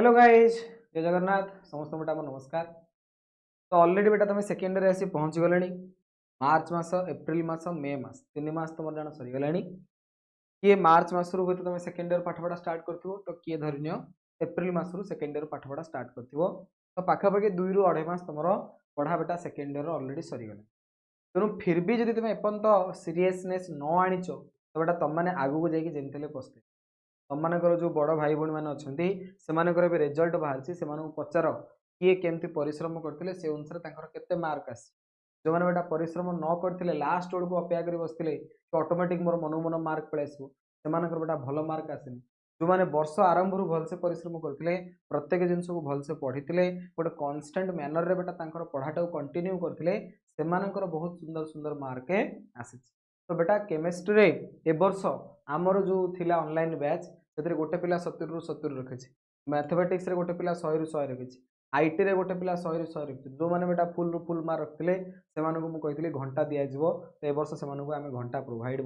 Hello guys जय जगन्नाथ समस्त बेटा नमस्कार। तो ऑलरेडी बेटा तुम सेकेंड रे आसी पहुँची गले मार्च मास एप्रिल मास मे मास 3 मास तुम जान सरीगला किए मार्च मसरू हुए तुम सेकेंड इयर पाठपढ़ा स्टार्ट कर तो किए धरन एप्रिल मसरू सेकेंड इयर पाठपढ़ा स्टार्ट कर तो पाखापाखि 2 ରୁ 2.5 मास तुम पढ़ा बेटा सेकेंड इयर ऑलरेडी सरीगला तेणु फिर भी जब तुम एपर्यंत सीरीयसनेस न आनीच तो बेटा तुम मैंने आगू जाकि जमी पस्ते तुम मानकर जो बड़ भाई भाई मैंने अच्छा से रिजल्ट बाहरी से पचार किए केमती परिश्रम करते से अनुसार केते मार्क आसी जो मैंने बेटा परिश्रम न करते लास्ट बेड़ को अपेक्षा कर बसते ऑटोमेटिक मोर मन मन मार्क पलि आसो से बेटा भल मार्क आसेनि जो मैंने वर्ष आरंभ भलसे परिश्रम करते प्रत्येक जिनस को भलसे पढ़ी गोटे कन्स्टाट मैनर रे बेटा पढ़ाटा कंटिन्यू करते बहुत सुंदर सुंदर मार्क आसी तो बेटा केमिस्ट्री रे ए वर्ष आमर जो थिला ऑनलाइन बैच से गोटे पिला 70 ରୁ 70 रखी मैथमेटिक्स रे गोटे पिला 100 ରୁ 100 रखी आईटी रे गोटे पिला 100 ରୁ 100 रखी जो मैंने बेटा फुल फुल मार्क रखते से कही घंटा दिज्व तो ए वर्ष से आम घंटा प्रोवाइड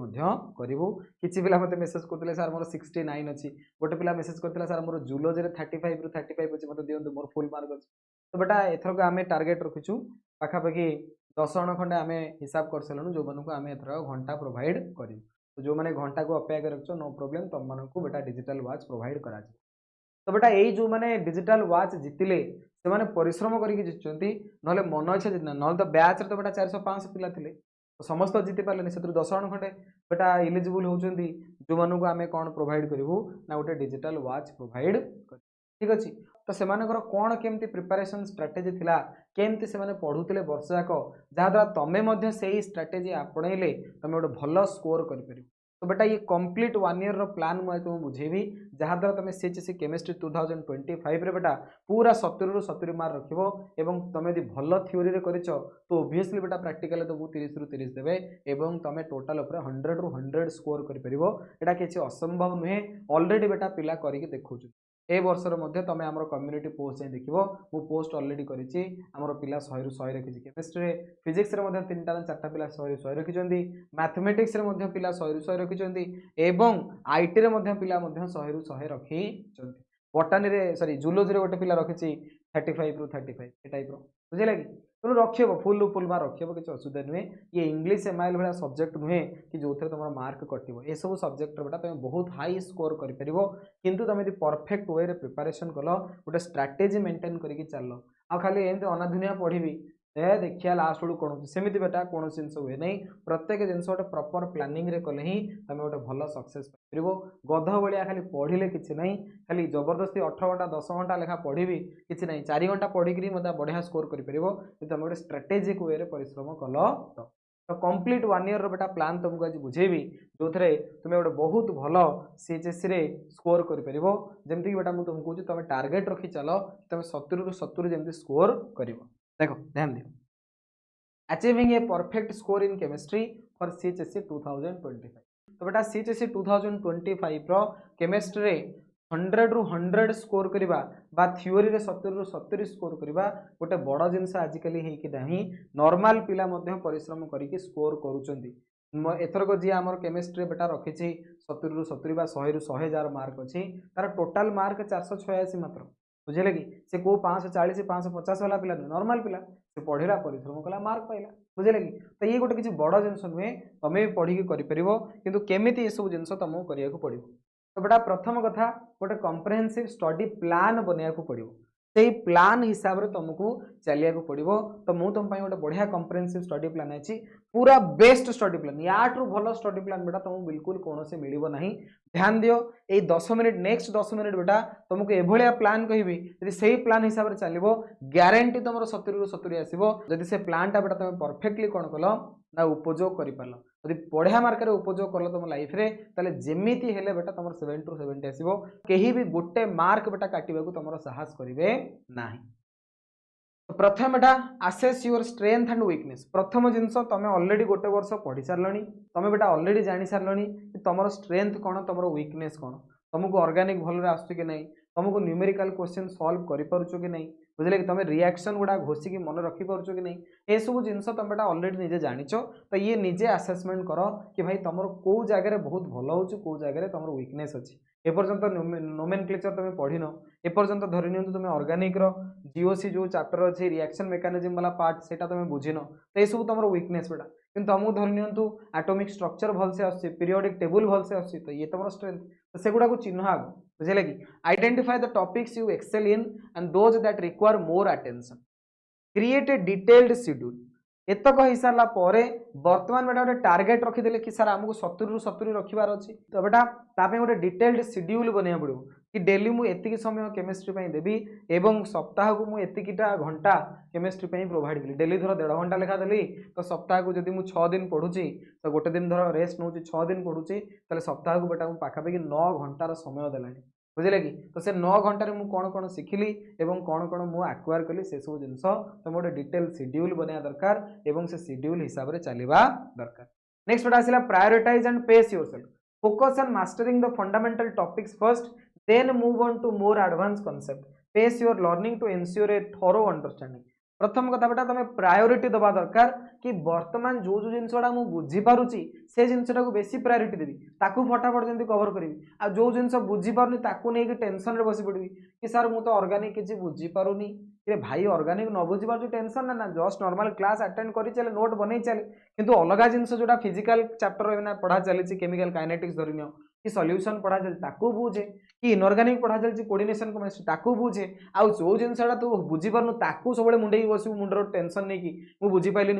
करूँ किसी पिला मत मेसेज करते सर मोर 69 अच्छी गोटे पिला मेसेज करता सर मोर जूलोजी 35 ରୁ 35 अच्छी मतलब दिखाँ मोर फुल मार्क अच्छी तो बेटा एथरक आम टार्गेट रखीचु पाखापाखि 10 जण खंडे आम हिसाब कर सारूँ जो मानक आम एथर घंटा प्रोवाइड करूँ तो जो मैंने घंटा को अपेक्षा रख नो प्रोब्लेम तुम मानक बेटा डिजिटल वाच प्रोवाइड करा तो बेटा यही जो मैंने डिजिटल वाच जीतिले से मैंने परिश्रम करके जीति ना मन इच्छा जीतना ना तो बैच तो बेटा 400-500 पिला थे तो समस्त जीति पारे से 10 जण खंडे बेटा इलिजिबल होती जो मानक आम कौन प्रोवाइड करूँ ना गोटे डिजिटल वाच प्रोवाइड कर ठीक अच्छे तो से कौन केमती प्रिपरेशन स्ट्राटेजी थिला केमती से पढ़ुते वर्ष जाक जहाँद्वारा तुम्हें से स्ट्राटेजी आपणइले तुम गोटे भल स्कोर कर तो बेटा ये कंप्लीट 1 ईयर प्लान मुझे तुमको बुझेबी जहाँद्वारा तुम सीएचएससी केमिस्ट्री 2025 रे बेटा पूरा 70 ରୁ 70 मार्क रखिबो एवं तुम यदि भल थ्योरी रे करिचो तो ओब्वियसली बेटा प्रैक्टिकल तुमको 30 ରୁ 30 देबे एवं तुम टोटल ऊपर 100 ରୁ 100 स्कोर कर परिबो एटा किछि असंभव नुहे ऑलरेडी बेटा पिला करिके देखौछु ए वर्षर मध्य तुम आम कम्युनिटी पोस्ट जाए देख मु पोस्ट ऑलरेडी करी आमर पिला 100 ରୁ 100 रखी केमिस्ट्री फिजिक्स 3टा 4टा पिला 100 ରୁ 100 रखी मैथमेटिक्स पिला 100 ରୁ 100 रखी एवं आईटी रे पिला 100 ରୁ 100 रखी बटानी रे सॉरी जूलोजी रे गोटे पिला रखी 35 ରୁ 35 ए टाइप बुझे कि तेणु रखिए फुल मार्क रखिए किसी असुविधा नुहे ये इंग्लिश एमआईएल भाया सब्जेक्ट नुहे कि जो थे तुम मार्क कटो ये सब सब्जेक्ट बेटा तुम बहुत हाई स्कोर कर किंतु तुम यदि परफेक्ट वे प्रिपरेशन कल गोटे स्ट्राटेजी मेंटेन करके चल आ खाली एमती अनाधुनिया पढ़ी देखिए लास्ट बेलू कौन सेमती बेटा कौन जिन हुए नहीं प्रत्येक जिन गोटे प्रॉपर प्लानिंग रे कले ही तुम गोटे भल सक्सेस पाइब गध भाया खाली पढ़ले कि नहीं खाली जबरदस्ती 18 घंटा 10 घंटा लेखा पढ़ी कि नहीं 4 घंटा पढ़ी मतलब बढ़िया स्कोर कर तुम गोटे स्ट्राटेजिक वे परिश्रम कल तो कंप्लीट 1 ईयर बेटा प्लान तुमको आज बुझेबी जो थे तुम गोटे बहुत भल सीएचएससी रे स्कोर करमती बेटा मुझे तुमको कहूँ तुम टार्गेट रखी चल तुम 70 ରୁ 70 जमी स्कोर कर देखो ध्यान दियो achieving a perfect score in chemistry for CHSC 2025 तो बेटा सीएचएससी 2025 रो केमिस्ट्री रे 100 ରୁ 100 स्कोर करवा बा थ्योरी रे 70 ରୁ 70 स्कोर करवा गोटे बड़ जिनस आजिकल होगी नॉर्मल पिला परिश्रम करके स्कोर करुँच एथरक जी आम केमिस्ट्री बेटा रखी 70 ରୁ 70 बा 100 ରୁ 100 जार मार्क अच्छी तार टोटाल मार्क 486 मात्र बुझे कि से को 540 550 वाला पिला नॉर्मल पिला से पढ़ला परिश्रम कला मार्क पाइला बुझे कि तो ये गोटे किसी बड़ जिनस नुहे तुम्हें भी पढ़ी कर किंतु केमिति ये सब जिनस तुमको करिया पड़ो तो बेटा प्रथम कथा गोटे कम्प्रेहेंसिव स्टडी प्लान बनवाक पड़ो से प्लान हिसाब से तुमको चलिया पड़ो तो मुझे तुम गोटे बढ़िया कम्प्रेहेंसिव स्टडी प्लान अच्छी पूरा बेस्ट स्टडी प्लान याठू भल स्टडी प्लान बेटा तुमको बिल्कुल कौन से मिल ना ध्यान दियो ये 10 मिनिट नेक्स्ट 10 मिनिट बेटा तुमको एभलिया प्लान कहबी यदि सही प्लान हिसाब से चलो ग्यारंटी तुम 70 ରୁ 70 आसो जदि से प्लानटा बेटा तुम परफेक्टली कौन कल ना उपयोग कर यदि बढ़िया मार्क उपयोग कल तुम लाइफ रे ताले जेमिति हेले बेटा तुम 70 ରୁ 70 आसो कहीं भी गोटे मार्क बेटा काटिबा को तुम साहस करेंगे ना तो प्रथम बेटा access your strength and weakness प्रथम जिनस तुम ऑलरेडी गोटे वर्ष पढ़ी सारे तुम बेटा ऑलरेडी जानी सारे कि तुम स्ट्रेंथ कौन तुम वीकनेस कौन तुमको ऑर्गेनिक भल आस कि नहीं तुमको न्यूमेरिकल क्वेश्चन सॉल्व कर कि नहीं बुझे कि तुम रिएक्शन गुड़ा घोषिकी मन रखिपार कि नहीं ये सब जिनस तुम बेटा ऑलरेडी निजे जानिच तो ये निजे आसेसमेंट कर कि भाई तुम कौ जगह बहुत भल हो कौ जगह तुम वीकनेस अच्छी एपर्यंत नोमेनक्लेचर तुम पढ़िन एपर्यंत धरी नि तुम ऑर्गेनिक रो जीओसी जो चैप्टर अच्छे रिएक्शन मेकानिज्म वाला पार्ट सेटा तुम बुझिन तो ये तुम वीकनेस बेटा कि तुमको धरी नि एटॉमिक स्ट्रक्चर भलसे आसुची पीरियोडिक टेबल भलसे आसुची तो ये तुम स्ट्रेंथ तो सेगुड़ा को चिन्ह आग बुझे कि identify the topics you excel in and those that require more attention create a detailed schedule एतक हो सारा बर्तमान बेटा गोटे टार्गेट रखीदे कि सार आमको 70 ରୁ 70 रखिबार अच्छी तो बेटा तापे गोटे डिटेल्ड शेड्यूल बनिया पड़ो कि डेली मुझे एतिक समय केमिस्ट्री देवी एवं सप्ताह को मुझे एतिकटा घंटा केमिस्ट्री प्रोवाइड कली डेली धर 1.5 घंटा लेखा देली तो सप्ताह को जब मुझे 6 दिन पढ़ुची तो गोटे दिन धर रेस्ट नौ 6 दिन पढ़ुची तो सप्ताह को बेटा पाखापाखि 9 घंटार समय देला बुझे कि तो से 9 घंटे मुझे कौन कौन शिखिली एवं कौन कौन मुझे आक्वायर कली से सब जिन तुम गोटे डिटेल शेड्यूल बनवा दरकार एवं से शेड्यूल हिसाब से चलवा दरकार नेक्स्ट बेटा आसला prioritise and pace yourself focus on mastering the fundamental topics first then move on to more advance concept pace your learning to ensure a thorough understanding प्रथम कथा बेटा तुम प्रायोरिटी दबा दरकार कि वर्तमान जो जो जिनसा मुझे बुझीपारुची से जिनसा बेसी प्रायोरिटी देवी ताकू फटाफट जमी कवर करी आ जो जिन बुझीपार ताकू नहीं टेंशन रे बसी पड़ी कि सार मु तो ऑर्गेनिक किसी बुझीपारुनी कि भाई ऑर्गेनिक न बुझीपार टेंशन ना ना जस्ट नॉर्मल क्लास अटेंड करी चले नोट बन चले किंतु अलग जिनस जोटा फिजिकल चैप्टर पढ़ा चली केमिकल काइनेटिक्स धरी नियो कि सॉल्यूशन पढ़ा चलती ताकू बुझे कि इनऑर्गेनिक पढ़ा चलती कोऑर्डिनेशन केमिस्ट्री ताकू बुझे आउ जो जिनसा तू बुझीपारनु ताकू सब मुंडे बसू मुंडर टेंशन नहीं कि मुझे बुझीपारे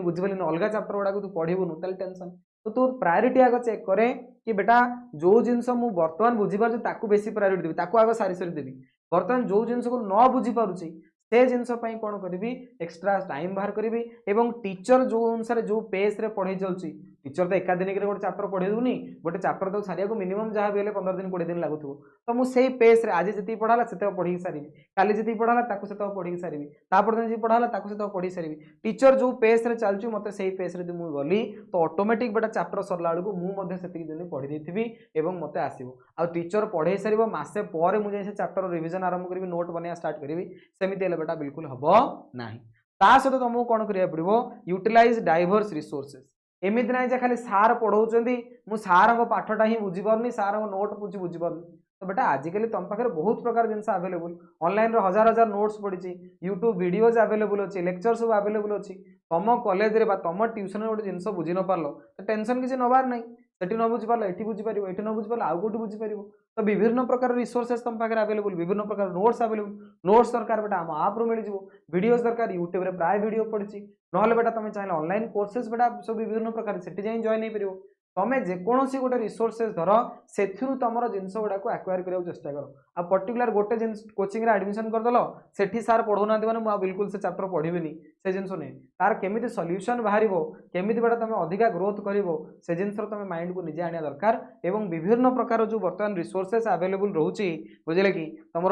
अलग चैप्टर गुड़ा तू पढ़ेबुनु ताल टेंशन तो तू प्रायोरिटी आग चेक करे कि बेटा जो जिनस मु वर्तमान बुझीपार ताकू बेसी प्रायोरिटी देवी ताकू आग सारी सारी देवी वर्तमान जो जिनस को न बुझीपारुची से जिनस कौन करी एक्सट्रा टाइम बाहर करी एवं टीचर जो अनुसार जो पेस रे पढ़े चलती टीचर तो एकादिनिक गोटे चैप्टर पढ़े दूनी गोटे चैप्टर तो सारिया मिनिमम जहाँ भी 15 दिन 20 दिन लगुव तो मुझे पेस रे आज जी पढ़ाला से पढ़ी सारी काली जी पढ़ाला से पढ़ी सारी तापर जी पढ़ाला से पढ़ी सारी टीचर जो पेस रे चलती मत से पेस रे मुझे गली तो ऑटोमेटिक बेटा चैप्टर सरला बेलू मुझे दिन पढ़ी देथि एवं मत आसो आ टीचर पढ़े सार मसे पर मुझे से चैप्टर रिविजन आरंभ करी नोट बनवा स्टार्ट करी सेमती बेटा बिल्कुल हम ना सहित तुमको कौन करा पड़ो यूटिलाइज डाइवर्स रिसोर्सेस एमती ना खाली सार पढ़ाऊँ मु सार पाठटा ही बुझीपारनी सार नोट बुझीपारनी तो बेटा आजिकल तुम पाखे बहुत प्रकार जिनस आवेलेबल ऑनलाइन हजार हजार नोट्स पड़ी यूट्यूब वीडियोज आवेलेबल अच्छी लेक्चर सब आवेलेबल अच्छी तुम कॉलेज रे तुम ट्यूशन गोटे जिन बुझी न पार तो टेंशन किसी नबार ना सेठी न बुझीपार ये बुझीपार ये न बुझीपार आउ कौट बुझीपार तो विभिन्न प्रकार रिसोर्सेस तुम पाखे आवेलेबल विभिन्न प्रकार नोट्स आवेलेबल नोट्स दरकार बेटा आम आप मिल वीडियोज दरकार यूट्यूब रे प्राय वीडियो पड़ी ना बेटा तुम चाहिए ऑनलाइन कोर्सेस बेटा सब विभिन्न प्रकार से जॉइन हो पार तुम्हें जेकोसी गोटे रिसोर्सेस धर से तुम जिनस गुड़ा आक्वायर करने चेष्टा कर आ पर्टिकुलर गोटे कोचिंग रे एडमिशन करदेल सेठी सार पढ़ौना मैंने बिल्कुल से चैप्टर पढ़ी से जिन नहीं तार केमी सॉल्यूशन बाहर केमी बेटा तुम अधिका ग्रोथ कर से जिन तुम माइंड को निजे आने दरकार एवं विभिन्न प्रकार जो बर्तमान रिसोर्सेस आवेलेबल रोचे बुझे कि तुम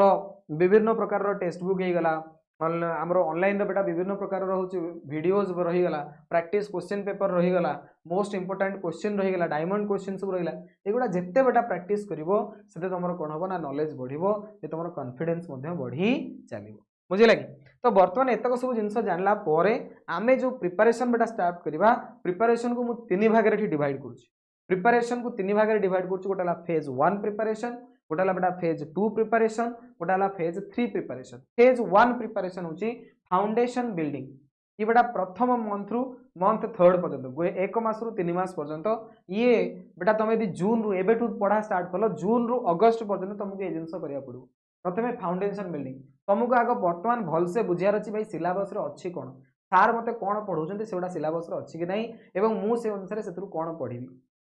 विभिन्न प्रकार टेक्स्ट बुक होगा आमर ऑनलाइन बेटा विभिन्न प्रकार रोचे वीडियोज रहीगला प्रैक्टिस क्वेश्चन पेपर रहीगला मोस्ट इंपोर्टेंट क्वेश्चन रहीगला डायमंड क्वेश्चन सब रहीगला एगुड़ा जिते बेटा प्रैक्टिस करिवो सेते तुम कौन हम ना नॉलेज बढ़िवो जे तुम कॉन्फिडेंस बढ़ी चलो बुझे कि तो बर्तमान एतक सब जिन जानला आमे जो प्रिपरेशन बेटा स्टार्ट करवा प्रिपरेशन को मुझे 3 भाग में डिवाइड करुँच प्रिपरेशन को 3 भाग में डिवाइड करुँच गोटे फेज 1 प्रिपरेशन गोटे बेटा फेज 2 प्रिपरेशन गोटे फेज 3 प्रिपरेशन फेज 1 प्रिपरेशन हूँ फाउंडेशन बिल्डिंग ये बेटा प्रथम मंथ रु मंथ 3 पर्यंत 1 मास रु 3 मास पर्यंत ये बेटा तुम यदि जून रु एबेठू पढ़ा स्टार्ट कल जून रु अगस्त पर्यंत तुमको ये जिन करा पड़ो प्रथम फाउंडेशन बिल्डिंग तुमको आग बर्तमान भलसे बुझार अच्छी भाई सिलेबस अच्छी कौन सार मत कौन पढ़ाऊँ से सिलेबस अच्छी कि नहीं मुझे अनुसार से कौन पढ़ी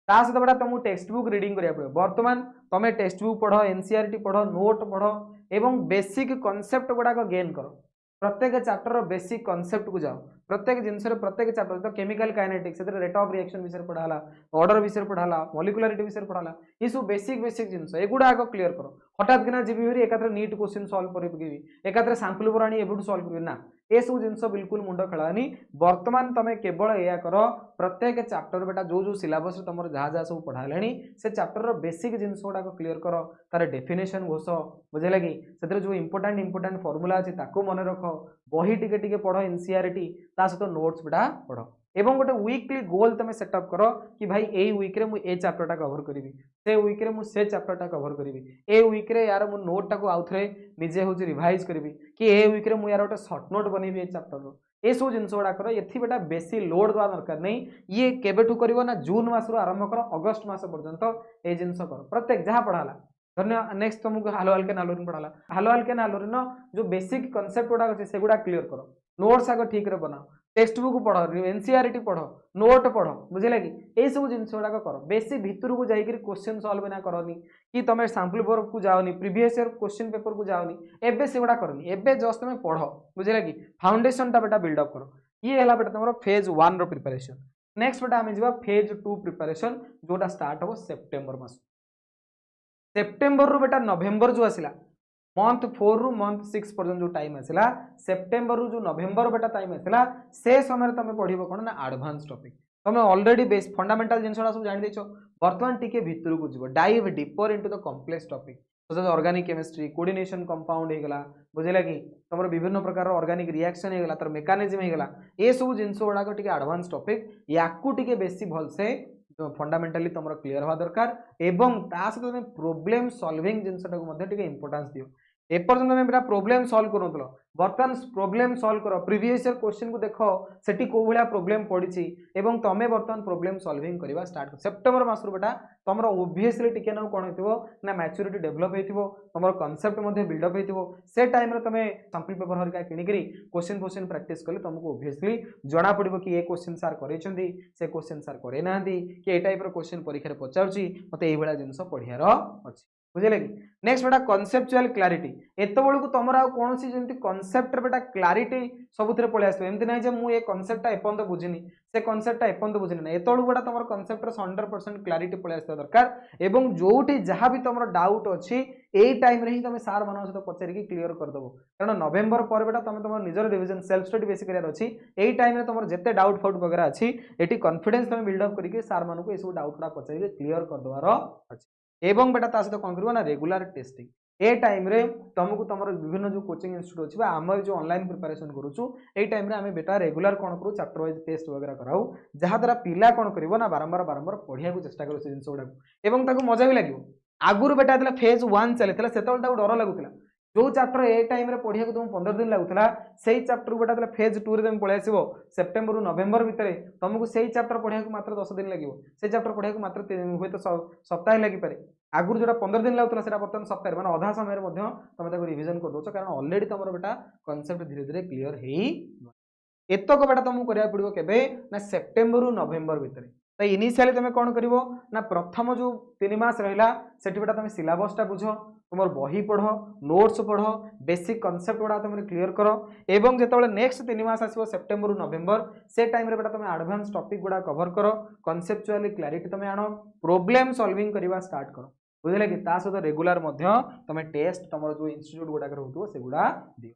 ता सहित बेटा तुमको टेक्स्ट बुक रिडिंग करा पड़ो बर्तमान तुम टेक्स्ट बुक पढ़ एनसीईआरटी पढ़ नोट पढ़ एवं बेसिक कॉन्सेप्ट गुड़ाक गेन कर प्रत्येक चैप्टर बेसिक कॉन्सेप्ट को जाओ प्रत्येक जिन प्रत्येक चैप्टर तो chemical kinetics rate of reaction विषय पढ़ाला ऑर्डर विषय पढ़ाला मॉलिक्युलरिटी विषय पढ़ाला ये सब बेसिक बेसिक जिन एगुड़ा आग क्लीयर कर हठात किना जी एकात्र नीट क्वेश्चन सॉल्व कर एकात्र सैंपल पर आनी एबुठ सॉल्व कर ना ये सब जिन बिल्कुल मुंड खेलानी बर्तमान तुम केवल या कर प्रत्येक चैप्टर बेटा जो जो सिलेबस तुम जहाँ जहाँ सब पढ़ाले से चैप्टर बेसिक जिन गुड़ाक क्लीयर कर तार डेफिनेशन घोष बुझे कि से जो इंपोर्टाट फॉर्मूला अच्छी मन रख बही टिके पढ़ एनसीईआरटी ता सहित नोट्स बेटा पढ़ एवं गोटे वीकली गोल तुम सेटअप कर कि भाई ए वीक रे मु ए चैप्टरटा कवर करी से वीक रे मु से चैप्टरटा कवर करी ए वीक रे यार मु नोट टाको आउ थे निजे हूँ रिवाइज करी कि ए वीक रे मु यार गोटे सर्ट नोट बनैबी ए चैप्टर ये सब जिन गुड़ा कर ये बेटा बेसी लोड देवा दरकार नहीं ये केबेठू कर ना जून मास आरंभ कर अगस्ट मास पर्यंत ये जिन कर प्रत्येक जहाँ पढ़ाला धन्य नेक्स्ट तुमको हालो अल्केन हालोरिन पढ़ाला हालो अल्केन हालोरिन जो बेसिक कॉन्सेप्ट गुड़ा अच्छे से क्लीयर कर नोट्स आग ठीक रे बनाओ टेक्स्ट बुक पढ़ एनसीईआरटी पढ़ नोट पढ़ बुझे कि यही सब जिन गुड़ाक कर बेसी भितर को जाकर क्वेश्चन सल्व ना करनी कि तुम सैंपल पेपर को जाओनी प्रीवियस ईयर क्वेश्चन पेपर को जाओनी एबे से गुड़ा करनी एबे जस्ट तुम पढ़ बुझे कि फाउंडेशन टा बेटा बिल्डअप कर ये है बेटा तुम फेज 1 रो प्रिपरेशन नेक्स्ट बेटा आम जा फेज 2 प्रिपरेशन जोटा स्टार्ट हम सेप्टेम्बर मास सेप्टेम्बर रू बेटा नवेम्बर जो आसला मंथ 4 रु मंथ 6 पर्यंत जो टाइम आसला सेप्टेम्बर रु जो नवेम्बर बेटा टाइम आसला से समय तुम पढ़ो कौन ना एडवांस टॉपिक तुम ऑलरेडी बेस फंडामेंटल जिन सब जान देछ बर्तमान टिके भितर को जीव dive deeper into the complex topic organic chemistry coordination compound होगला बुझेगा कि तुम विभिन्न प्रकार ऑर्गेनिक रिएक्शन होगला तर मेकानिज्म होगला ये सब जिनस गुड़ाक टिके एडवांस टॉपिक याकू टिके बेसी भलसे फंडामेंटली तुम क्लीयर हवा दरकार एवं ता सहित तुम प्रोब्लेम सॉल्विंग जिनसटा इंपोर्टेंस दियो एपर्यंत तुम बेटा प्रोब्लेम सॉल्व करूल बर्तमान प्रोब्लेम सॉल्व कर प्रीवियस ईयर क्वेश्चन को देख सेठी को भाया प्रोब्लेम पड़ी एवं तुम बर्तमान प्रोब्लेम सॉल्विंग करवा स्टार्ट कर सेप्टेम्बर मास बेटा तुम ओबियसली टिके ना कौन हो ना मैच्योरिटी डेभलप हो तुम कॉन्सेप्ट बिल्डअप हो से टाइम रे तुम सैंपल पेपर हरिका किणिकी क्वेश्चन क्वेश्चन प्रैक्टिस कले तुमको ओबियसली जना पड़ो कि ये क्वेश्चन सार करे से क्वेश्चन सार करे ना कि ये टाइप क्वेश्चन परीक्षा पचार मत ये जिनस पढ़ियार अच्छी बुझे कि नेक्स्ट बेटा कॉन्सेप्चुअल क्लारिटी एत बड़ू तुम कौन जमी कॉन्सेप्ट बेटा क्लारिटी सबुथ पलि आस एमती ना मुझे कॉन्सेप्टा एपर्त बुझीनी से कॉन्सेप्टा एपर्त बुझीनी ना एत बेटा तुम कॉन्सेप्ट 100% क्लारिटी पलि आस दरकार एवं जोटी जहाँ भी तुम डाउट अच्छी यही टाइम रे ही तुम सार मान सहित पचारिकी क्लीयर करदेव कारण नवेम्बर पर बेटा तुम तुम निजर रिविजन सेल्फ स्टडी बेसी करार अच्छी यही टाइम तुम जिते डाउट फाउट वगैरह अच्छी ये कॉन्फिडेंस तुम बिल्डअप करके सार मानक ये सब डाउट गुड़ा पचारिकी क्लीयर करदेवार अच्छी एवं बेटा ता सहित कौन कर ना रेगुलर टेस्टिंग ए टाइम रे तुमको तुम विभिन्न जो कोचिंग इंस्टीट्यूट अच्छी आम जो ऑनलाइन प्रिपरेशन करूँ ये टाइम रे आम बेटा रेगुलर कौन करूँ चैप्टर वाइज टेस्ट वगैरह कराऊ जहाँ द्वारा पिला कौन कर ना बारंबार बारंबार पढ़िया चेष्टा करूँ से जिन गुड़ाक मजा भी लगे आगुरी बेटा फेज 1 चली से डर लगुला जो चैप्टर ए टाइम रे पढ़िया तुम 15 दिन लगुला से चैप्टर बेटा फेज 2 रे तुम पलि आसो सेप्टेम्बर रु नवेम्बर भितर तुमको से चैप्टर पढ़िया मात्र 10 दिन लगे से चैप्टर पढ़िया मात्र हूँ तो सप्ताह लगिपे आगुरी जो 15 दिन लगुला से बर्तमान सप्ताह मैंने अधा समय तुम रिविजन कर दो कारण ऑलरेडी तुम बेटा कॉन्सेप्ट धीरे धीरे क्लीयर हो एतक बेटा तुमको कराया पड़ो के ना सेप्टेम्बर रु नवेम्बर भितर तो इनिशियली तुम कौन कर ना प्रथम जो 3 मास रहा से बेटा तुम सिलेबसटा बुझ तुम बही पढ़ नोट्स पढ़ बेसिक कॉन्सेप्ट गुड़ा तुम क्लीयर कर एवं जो नेक्स्ट 3 मास आसो सेप्टेम्बर रु नवेम्बर से टाइम रे बेटा तुम एडवांस टॉपिक गुड़ा कवर कर कॉन्सेप्चुअली क्लैरिटी तुम आण प्रोब्लेम सॉल्विंग करवा स्टार्ट कर बुझे कि सहित रेगुलर तुम टेस्ट तुम जो इंस्टीट्यूट गुड़ाक रोक से गुड़ा दियो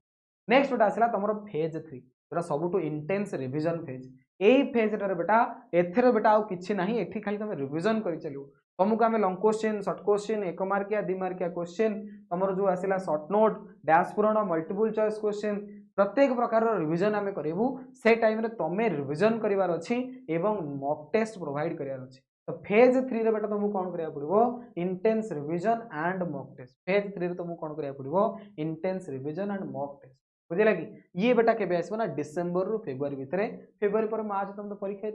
नेक्स्ट गोटे आसला तुम फेज 3 जो सबुठ इंटेंस रिविजन फेज यही फेज बेटा एथर बेटा आउ किछि नाही एठी खाली तुम रिविजन कर चलो तुमको आम लंग क्वेश्चन शॉर्ट क्वेश्चन 1 मार्किया 2 मार्किया क्वेश्चन तुम जो आसला शॉर्ट नोट डैश पूरण मल्टीपल चॉइस क्वेश्चन प्रत्येक प्रकार रिविजन आम करूँ से टाइम रे तुम रिविजन करार अच्छी एवं मॉक टेस्ट प्रोवाइड करार अच्छी तो फेज 3 रे बेटा तुमको कौन करा पड़ो intense revision and mock test phase 3 रे तुमको कौन करा पड़ो intense revision and mock test बुझे लगी ये बेटा केबे आसो ना डिसेंबर रु फेब्रुआरी भितर फेब्रुआरी पर मार्च तुम तो परीक्षा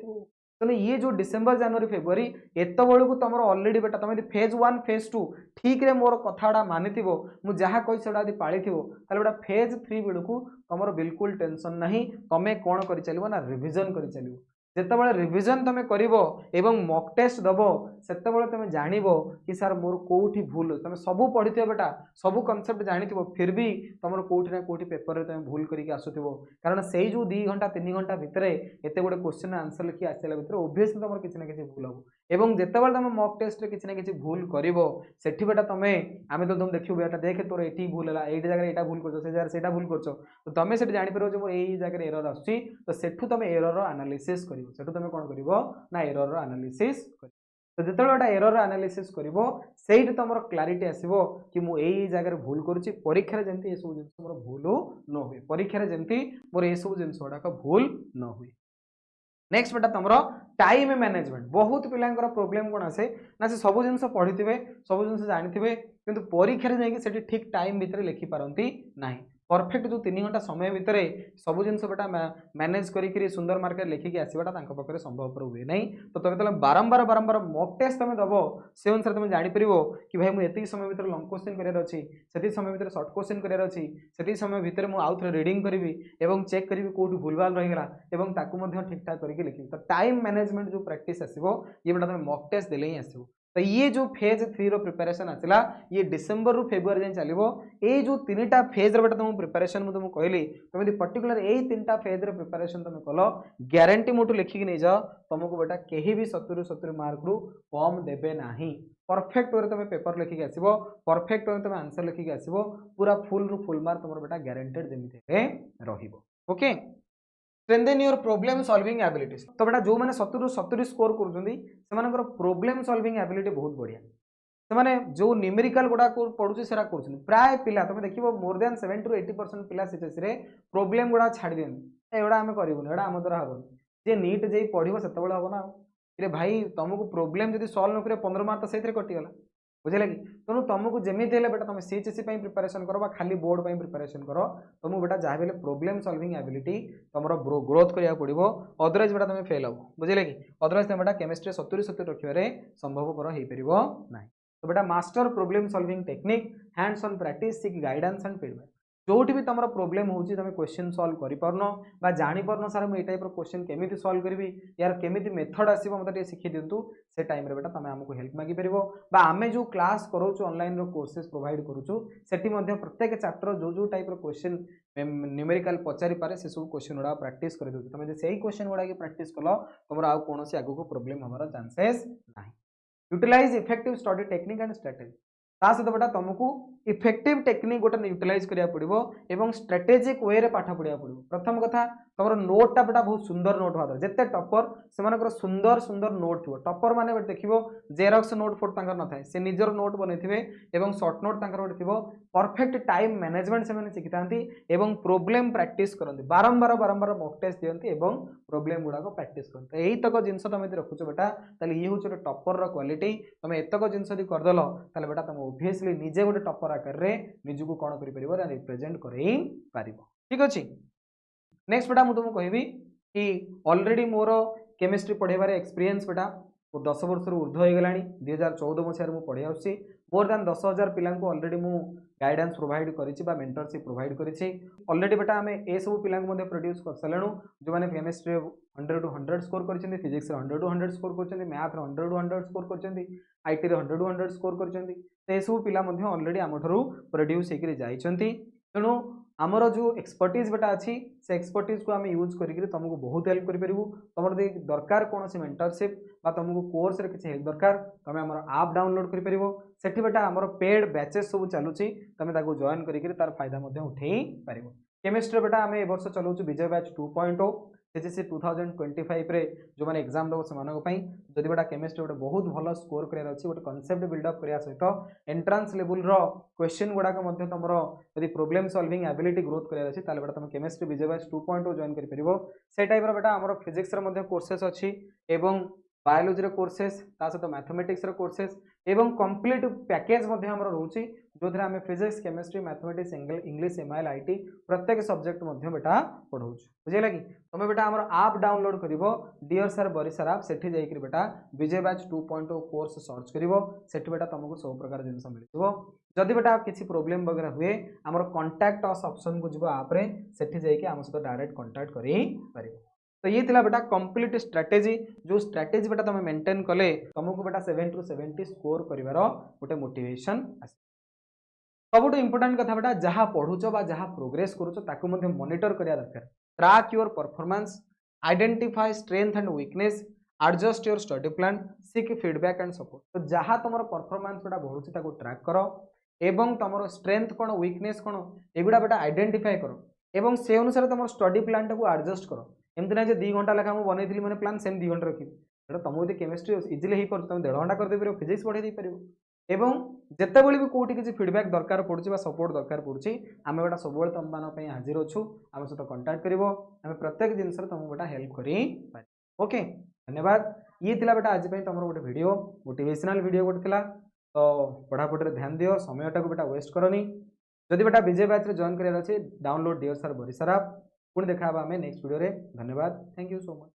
तेनाली ये जो डिसेंबर जनवरी फेब्रुआरी एत बड़ू तुम ऑलरेडी बेटा तुम फेज 1 फेज 2 ठीक रे मोर कथा मानि मुझे जहाँ कही से पाली बेटा फेज 3 बेलू तुम बिल्कुल टेंशन ना तुम कौन कर चलो ना रिविजन कर चलो जितेबाला रिविजन तुम कर मॉक टेस्ट दब से तुम जान कि सार मोर कौटी भूल तुम सब पढ़ी बेटा सब कॉन्सेप्ट जानी फिर भी तुम कौटी ना कौटी पेपर तुम भूल करके आसुव कारण से जो 2 घंटा 3 घंटा भितर एत गोटे क्वेश्चन आंसर लिखी आसला भितर ओबियसली तुम किसी ना किसी भूल हम एवं जितेबाला तुम मॉक टेस्ट किसी ना किसी भूल कर सेठी बेटा तुम आम तो तुम देखिए बेटा देख तोर ये भूल है ये जगह यहाँ भूल कर भूल कर तो तुम से जापर जो ये जगह एरर आसुची तो सेठू तुम एरर एनालिसिस कर सेठू तुम कौन कर ना एरर एनालिसिस कर तो जो गोटे एरर एनालिसिस कर तुम क्लारिटी आसो कि मुझे यही जगह भूल करुच्ची परीक्षा जमी ये सब जिन मोर भूल न हुए परीक्षा जमी मोर ये सब जिन गुड़ाक भूल न हुए। नेक्स्ट बेटा तुम टाइम मैनेजमेंट बहुत पिलांकर प्रोब्लेम कौन आसे ना से सब जिन पढ़ी सब जिन जानी किंतु परीक्षा जाकि ठीक टाइम भितर लिखि पारती ना परफेक्ट जो 3 घंटा समय भितर सब जिन बेटा मैनेज करी सुंदर मार्केट लिखिकी आसवाटा पाखे संभव हुए ना तो तुम जो बारंबार बारंबार मॉक टेस्ट तुम दब से अनुसार तुम जापर कि भाई मुझे समय भितर लंग क्वेश्चन करार अच्छी से समय भितर सर्ट क्वेश्चन करार अच्छी से समय भितर मुझे आउ थे रिडिंग करी और चेक करी कौट भूलभाल रहीगला ठीक ठाक करके लिखी तो टाइम मैनेजमेंट जो प्रैक्टिस आसो ये बेटा तुम मॉक टेस्ट देले ही आसो तो ये जो फेज 3 रो प्रिपरेशन आसला ये डिसेंबर रु फेब्रुआरी जाए चलो ये जो 3टा फेज बेटा तुम प्रिपरेशन मुझे तुमको कहली तुम यदि पर्टिकुलर यही 3टा फेज रे प्रिपरेशन तुम कल ग्यारंटी मोटू लिखिकी नहीं जाओ तुमको बेटा कहीं भी 70 मार्क रु कम देवे ना परफेक्ट वे तुम पेपर लिखिकी आसो परफेक्ट वे तुम आंसर लिखिकी आसो पूरा फुल रु फुल मार्क तुम बेटा ग्यारंटेड जमी okay strengthen your problem solving abilities तो बेटा जो मैंने 70 रु 70 स्कोर कर प्रॉब्लम सॉल्विंग एबिलिटी बहुत बढ़िया से जो न्यूमेरिकल गुड़ा पढ़ुचे से प्राय पिला तुम देखो मोर देन 70 to 80% पिला सीचेसी प्रॉब्लम गुड़ा छाड़ दिखाँ एगुड़ा आम करूँ एटा आम द्वारा हेनी जी नीट जा पढ़ो से हम ना रे भाई तुमको प्रॉब्लम जब सॉल्व न कर 15 मार्क तो से कटिगला बुझे कि तेणु तुमको जमी बेटा तुम सीएचएससी प्रिपरेशन कर खाली बोर्ड प्रिपरेशन कर तुमको बेटा जहाँ भी प्रॉब्लम सॉल्विंग एबिलिटी तुम ग्रोथ करा पड़ो अदरवाइज बेटा तुम फेल हो बुझे कि अदरवाइज तुम बेटा केमिस्ट्री 70 रखिए संभवपर हो पार ना तो बेटा master problem solving technique hands on practice seek guidance and feedback जोटी भी तुम प्रॉब्लम हो तुम क्वेश्चन सॉल्व कर पारन जानी पारन सार मुझे टाइप क्वेश्चन केमी सॉल्व करी यार केमी मेथड आसो मतलब शिखी दिंतु से टाइम बेटा तुम आमको हेल्प मागिपर आम जो क्लास करो ऑनलाइन कोर्सेस प्रोवाइड करूँ से प्रत्येक चैप्टर जो जो टाइप क्वेश्चन न्यूमेरिकल पचारि पारे से सब क्वेश्चन गुड़ा प्रैक्टिस कर दूँ तुम से क्वेश्चन गुड़ा प्रैक्टिस कल तुम आउ कौन आगे प्रोब्लेम हमार चांसेस ना utilise effective study technique and strategy ता सहित बेटा तुमको इफेक्टिव टेक्निक गोटे यूटिलाइज करा पड़ो और स्ट्रेटेजिक वे रे पाठ पढ़ा पड़ो प्रथम कथा तुम नोटा बेटा बहुत सुंदर नोट हवा जिते टपर से सुंदर सुंदर नोट थो टपर मैंने देखो जेरक्स नोट फोट न था से निजर नोट बनई और सर्ट नोट गोटे थो परफेक्ट टाइम मैनेजमेंट से शिखी था प्रोब्लेम प्रैक्टिस करते बारंबार बारंबार मॉक टेस्ट दिखती और प्रोब्लेम गुड़ाक प्रैक्टिस करते यही तक जिन तुम रखुच बेटा ये हूँ गोटे टपर क्वालिटी तुम एतक जिन करदेल बेटा तुम ओबियसली निजे गोटे टपर आकार निजक कौन कर रिप्रेजेंट कर ठीक अच्छे नेक्स्ट बेटा मुझे तुमको कहबी कि ऑलरेडी मोर केमिस्ट्री पढ़ाइबार एक्सपीरियंस बेटा 10 वर्ष ऊर्ध्व हो गला 2014 मसीह मुझे पढ़ी आसी मोर देन 10,000 पिला ऑलरेडी मु गाइडेंस प्रोवाइड करिछि बा मेंटरशिप प्रोवाइड करिछि ऑलरेडी बेटा आमे ए सब पिला प्रोड्यूस कर सलेणु जो माने केमिस्ट्री 100 to 100 स्कोर करछन्ती फिजिक्स रे 100 to 100 स्कोर करछन्ती मैथ रे 100 to 100 स्कोर करछन्ती आईटी रे 100 to 100 स्कोर करछन्ती तो ए सब पिला ऑलरेडी आम ठरू प्रोड्यूस होकर जाइछन्ती तेणु आमर जो एक्सपर्टीज बेटा अच्छी से एक्सपर्टीज को आम यूज करके तुमको बहुत हेल्प कर तुम दरकार कौन सी मेंटरशिप तुमको कोर्स रे किसी हेल्प दरकार तुम आम आप डाउनलोड कर बेटा आमर पेड बैचेस सब चलुची तुम जॉइन करके तार फायदा उठे पार केमिस्ट्री बेटा आम ए वर्ष चलाऊ विजय बैच 2.0 सीजीसी 2025 रे जो मैंने एग्जाम दब से जदि बेटा केमिस्ट्री गोटे बहुत भल स्कोर करार अच्छी गोटे कनसेप्ट बिल्डअप करने सहित एंट्रांस लेवल क्वेश्चन गुड़ाक तुम यदि प्रॉब्लम सॉल्विंग एबिलिटी ग्रोथ करार अच्छी बेटा तुम केमिस्ट्री विजय बैच 2.0 जॉइन कर से टाइप बेटा आम फिजिक्स कोर्सेस अच्छी एवं बायोलॉजी कोर्सेस ता सहित मैथमेटिक्स कोर्सेस एवं कंप्लीट पैकेज रोचे जो थे आम physics chemistry mathematics English MIL IT प्रत्येक सब्जेक्ट बेटा पढ़ाऊ बुझेगा कि तुम बेटा आम आप डाउनलोड कर डियर सर बरिसार आप सेठी जाइए बेटा विजय बैच 2.0 कोर्स सर्च कर बेटा तुमको सब प्रकार जिन मिल जदि बेटा किसी प्रोब्लेम वगैरह हुए आम कॉन्टैक्ट अस ऑप्शन को जीव आप्रे सेठी जाइए आम सहित डायरेक्ट कॉन्टैक्ट कर तो ये थिला बेटा कंप्लीट स्ट्रेटेजी जो स्ट्रेटेजी बेटा तुम मेंटेन कले तुमको बेटा 70 to 70 स्कोर करिवार गोटे मोटिवेशन आसे सबुठ इंपोर्टेंट कथा बेटा जहाँ पढ़ुच जहाँ प्रोग्रेस करुच ताकू मॉनिटर करिया दरकार track your performance identify strength and weakness adjust your study plan seek feedback and support तो जहाँ तुम परफॉर्मेंस बेटा बढ़ुची ताकू ट्रैक कर एवं तुम स्ट्रेंथ कौन वीकनेस कौन एगुड़ा बेटा आइडेंटिफाई कर एवं से अनुसार तुम स्टडी प्लान टाक एडजस्ट कर एमती ना 2 घंटा लेखा मुझे बनई मैंने प्लान सेम 2 घंटा रखी तुम यदि केमिस्ट्री इजिली हो पार तुम 1.5 घंटा करदे फिजिक्स पढ़े पार एवं जितेबाला भी कौटी किसी फीडबैक दरकार पड़ुछि सपोर्ट दरकार पड़ुछि आम बेटा सब तुम हाजिर अच्छू आम सहित कंटाक्ट कर प्रत्येक जिनस तुमको बेटा हेल्प कर ओके धन्यवाद ये थिला बेटा आज तुम गोटे वीडियो मोटिवेशनल वीडियो गोटे थिला तो पढ़ापढ़ी ध्यान दियो समयटा को बेटा वेस्ट करनी जदि बेटा विजय बैच जॉइन करार अच्छे डाउनलोड डियर सर बरी सर आप पुणी देखा आम नेक्स्ट वीडियो रे धन्यवाद थैंक यू सो मच।